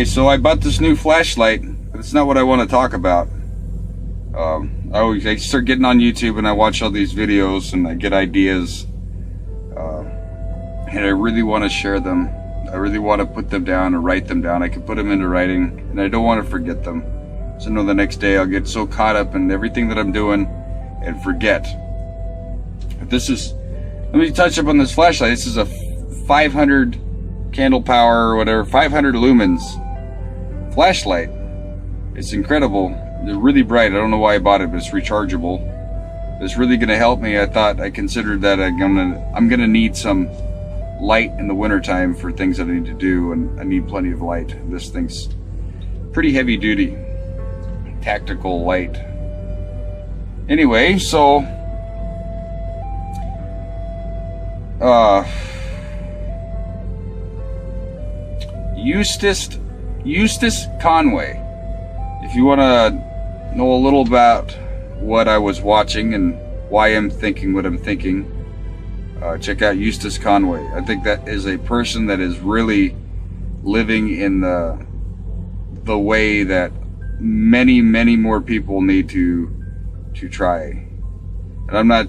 So I bought this new flashlight, but it's not what I want to talk about. I start getting on YouTube and I watch all these videos and I get ideas, and I really want to share them. I really want to put them down or write them down. I can put them into writing, and I don't want to forget them. So I know the next day I'll get so caught up in everything that I'm doing and forget. Let me touch up on this flashlight. This is a 500 candle power or whatever, 500 lumens flashlight. It's incredible. They're really bright. I don't know why I bought it, but it's rechargeable. It's really going to help me. I considered that I'm gonna need some light in the wintertime for things that I need to do, and I need plenty of light. This thing's pretty heavy duty, tactical light. Anyway, so Eustace Conway. If you want to know a little about what I was watching and why I'm thinking what I'm thinking, check out Eustace Conway. I think that is a person that is really living in the way that many more people need to try. And I'm not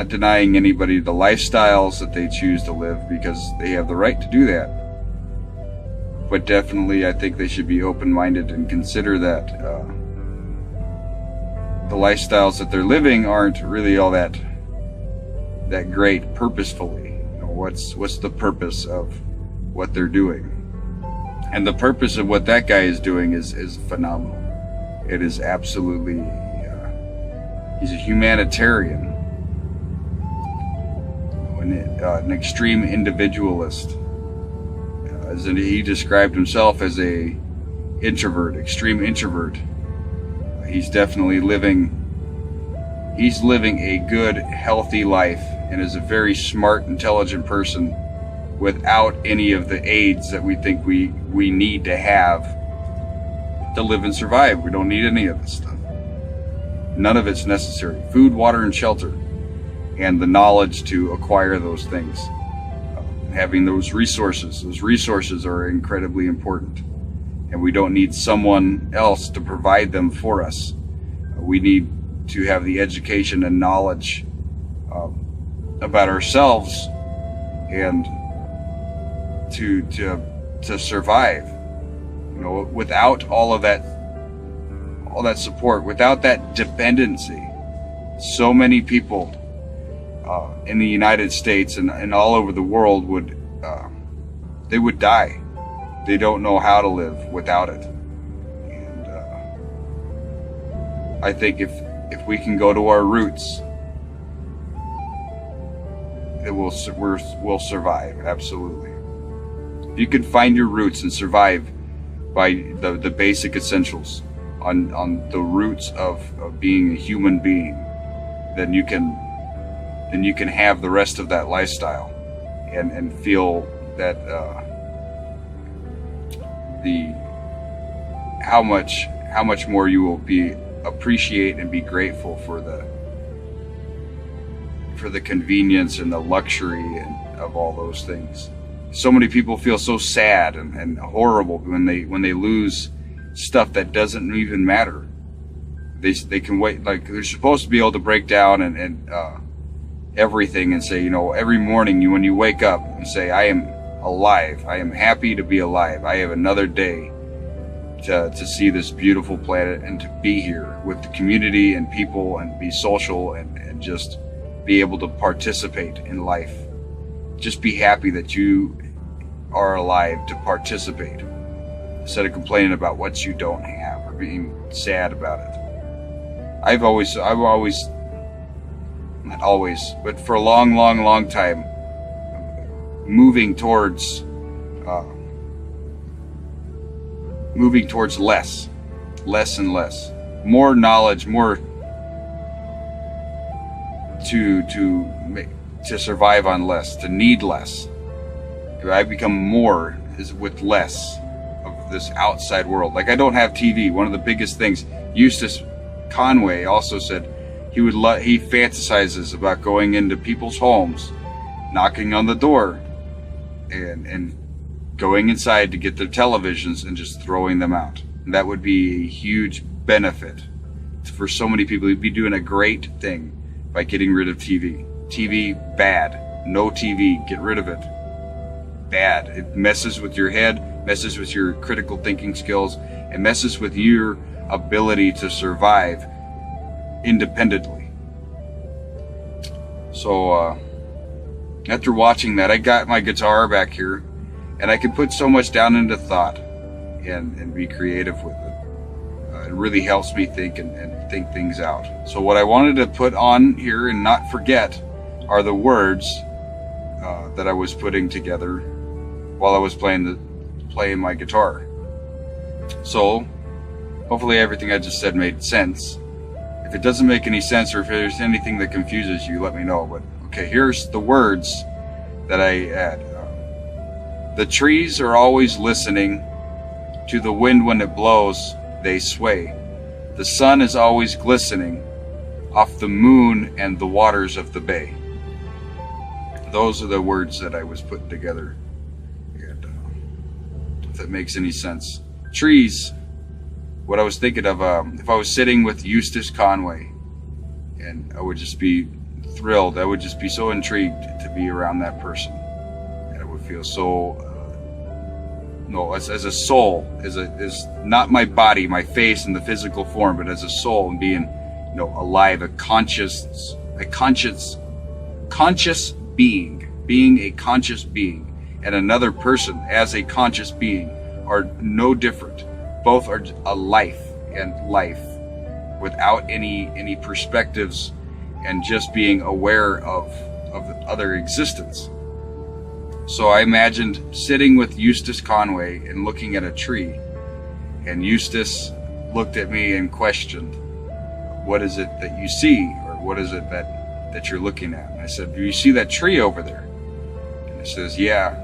denying anybody the lifestyles that they choose to live, because they have the right to do that. But definitely I think they should be open-minded and consider that the lifestyles that they're living aren't really all that great purposefully. You know, what's the purpose of what they're doing? And the purpose of what that guy is doing is phenomenal. It is absolutely, he's a humanitarian, an extreme individualist. As he described himself as a extreme introvert. He's definitely living a good, healthy life, and is a very smart, intelligent person without any of the aids that we think we need to have to live and survive. We don't need any of this stuff. None of it's necessary. Food, water, and shelter, and the knowledge to acquire those things. Having those resources are incredibly important, and we don't need someone else to provide them for us. We need to have the education and knowledge about ourselves and to survive. You know, without all that support, without that dependency, so many people in the United States and all over the world would die. They don't know how to live without it. And I think if we can go to our roots, we'll survive. Absolutely. If you can find your roots and survive by the basic essentials on the roots of being a human being, then you can have the rest of that lifestyle and feel that how much more you will appreciate and be grateful for the convenience and the luxury of all those things. So many people feel so sad and horrible when they lose stuff that doesn't even matter. They can wait, like they're supposed to be able to break down and everything and say, you know, every morning when you wake up and say, I am alive, I am happy to be alive, I have another day to see this beautiful planet and to be here with the community and people and be social and just be able to participate in life. Just be happy that you are alive to participate, instead of complaining about what you don't have or being sad about it. I've always, not always, but for a long time, moving towards less and less, more knowledge, more to survive on less, to need less. I become more is with less of this outside world. Like, I don't have TV. One of the biggest things, Eustace Conway also said he fantasizes about going into people's homes, knocking on the door, and going inside to get their televisions and just throwing them out. And that would be a huge benefit for so many people. You'd be doing a great thing by getting rid of TV. TV, bad. No TV, get rid of it. Bad. It messes with your head, messes with your critical thinking skills, it messes with your ability to survive independently. So after watching that, I got my guitar back here, and I can put so much down into thought and be creative with it. It really helps me think and think things out. So what I wanted to put on here and not forget are the words that I was putting together while I was playing my guitar. So hopefully everything I just said made sense. If it doesn't make any sense, or if there's anything that confuses you, let me know. But okay, here's the words that I add. The trees are always listening to the wind. When it blows, they sway. The sun is always glistening off the moon and the waters of the bay. Those are the words that I was putting together. And, if that makes any sense. Trees. What I was thinking of, if I was sitting with Eustace Conway, and I would just be thrilled. I would just be so intrigued to be around that person. And I would feel so, as a soul, as not my body, my face in the physical form, but as a soul and being, alive, a conscious being a conscious being, and another person as a conscious being are no different. Both are a life and life without any perspectives, and just being aware of other existence. So I imagined sitting with Eustace Conway and looking at a tree, and Eustace looked at me and questioned, what is it that you see, or what is it that you're looking at? And I said, do you see that tree over there? And he says, yeah.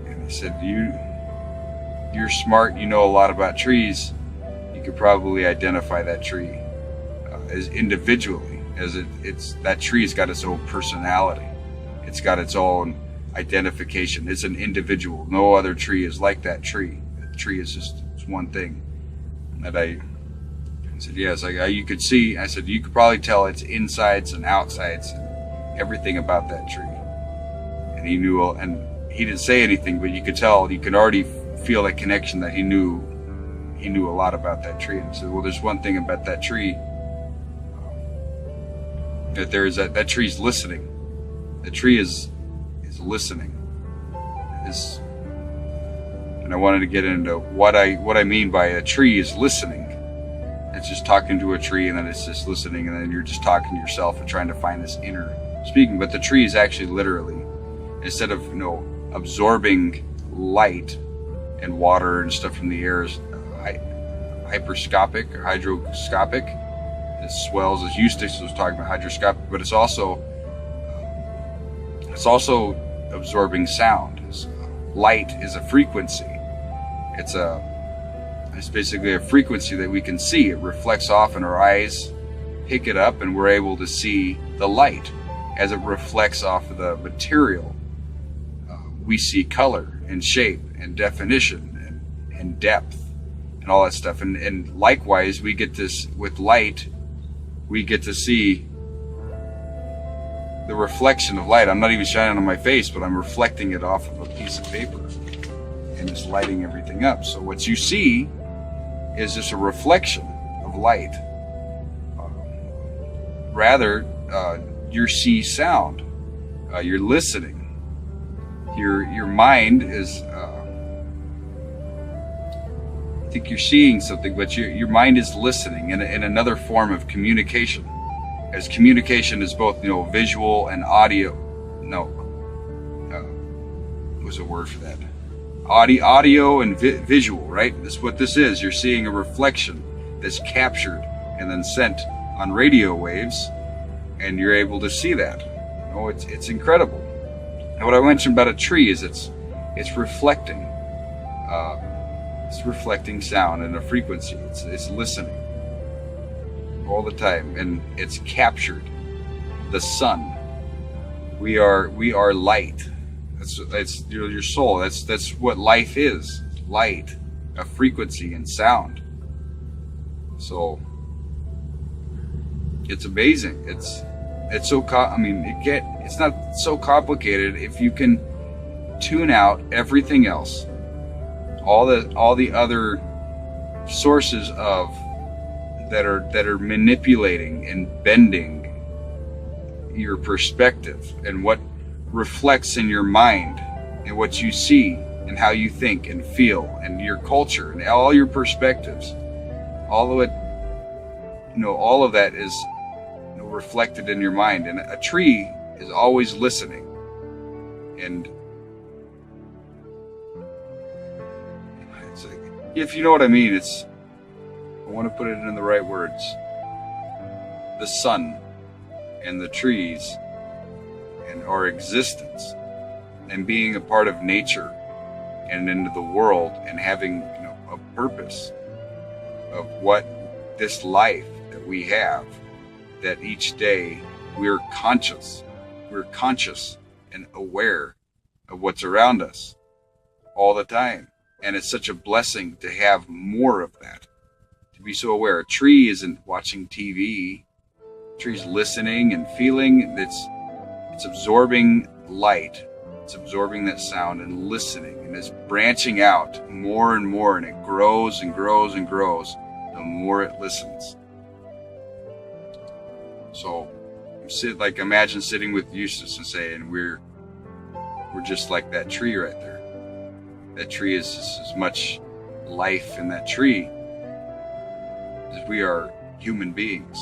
And he said, you're smart, you know a lot about trees. You could probably identify that tree as individually, as it's that tree's got its own personality. It's got its own identification. It's an individual. No other tree is like that tree. The tree is just one thing. And I said, yes, you could see. I said, you could probably tell its insides and outsides and everything about that tree. And he knew, and he didn't say anything, but you could tell, you could already feel that connection that he knew a lot about that tree. And I said, well, there's one thing about that tree, that there is that tree's listening. The tree is listening. And I wanted to get into what I mean by a tree is listening. It's just talking to a tree, and then it's just listening, and then you're just talking to yourself and trying to find this inner speaking. But the tree is actually literally, instead of absorbing light and water and stuff from the air, is hyperscopic or hydroscopic. It swells, as Eustace was talking about, hydroscopic, but it's also absorbing sound. Light is a frequency. It's basically a frequency that we can see. It reflects off, and our eyes pick it up, and we're able to see the light as it reflects off of the material. We see color and shape and definition and depth and all that stuff. And likewise, we get this with light. We get to see the reflection of light. I'm not even shining on my face, but I'm reflecting it off of a piece of paper and just lighting everything up. So what you see is just a reflection of light. Rather, you see sound. You're listening. Your mind is, I think you're seeing something, but your mind is listening in another form of communication. As communication is both, visual and audio. What's a word for that? Audio and visual, right? That's what this is. You're seeing a reflection that's captured and then sent on radio waves, and you're able to see that. It's incredible. And what I mentioned about a tree is it's reflecting. It's reflecting sound and a frequency. It's listening all the time, and it's captured. The sun. We are light. That's your soul. That's what life is. Light, a frequency and sound. So it's amazing. It's so it's not so complicated if you can tune out everything else, all the other sources of that are manipulating and bending your perspective and what reflects in your mind and what you see and how you think and feel and your culture and all your perspectives, all of it, all of that is reflected in your mind. And a tree is always listening, and it's like, if you know what I mean, I want to put it in the right words. The sun and the trees and our existence and being a part of nature and into the world and having a purpose of what this life that we have, that each day we're conscious and aware of what's around us all the time. And it's such a blessing to have more of that, to be so aware. A tree isn't watching TV. A tree's listening and feeling. It's absorbing light. It's absorbing that sound and listening, and it's branching out more and more, and it grows and grows and grows the more it listens. So imagine sitting with Eustace and saying, we're just like that tree right there. That tree is just as much life in that tree as we are human beings.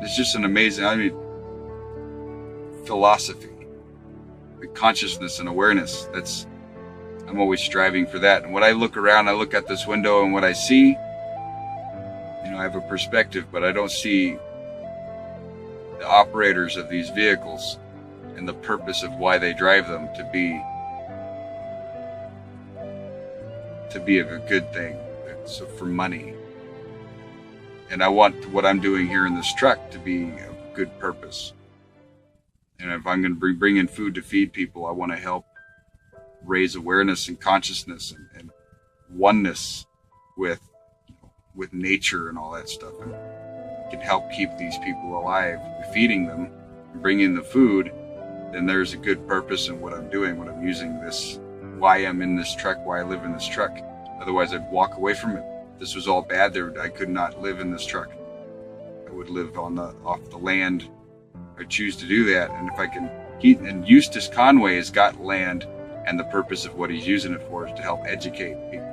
It's just an amazing, philosophy, the consciousness and awareness. I'm always striving for that. And when I look around, I look at this window, and what I see, I have a perspective, but I don't see the operators of these vehicles and the purpose of why they drive them to be a good thing. So for money. And I want what I'm doing here in this truck to be a good purpose. And if I'm going to bring in food to feed people, I want to help raise awareness and consciousness and oneness with nature and all that stuff, and can help keep these people alive, feeding them, bringing the food. Then there's a good purpose in what I'm doing, what I'm using this, why I'm in this truck, why I live in this truck. Otherwise, I'd walk away from it. If this was all bad, I could not live in this truck. I would live off the land. I choose to do that, and if I can. And Eustace Conway has got land, and the purpose of what he's using it for is to help educate people.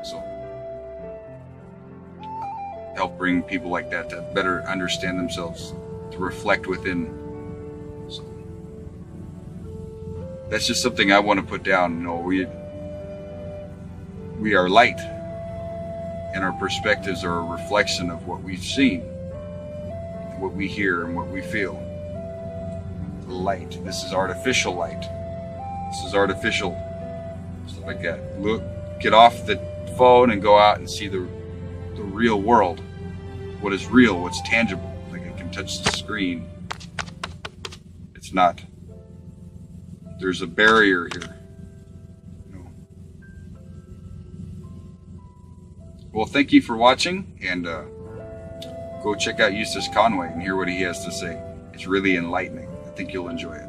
So help bring people like that to better understand themselves, to reflect within. So that's just something I want to put down. We are light, and our perspectives are a reflection of what we've seen, what we hear, and what we feel. Light. This is artificial light. This is artificial stuff like that. Look, get off the phone and go out and see the real world. What is real? What's tangible? Like I can touch the screen. It's not. There's a barrier here. Well, thank you for watching, and go check out Eustace Conway and hear what he has to say. It's really enlightening. I think you'll enjoy it.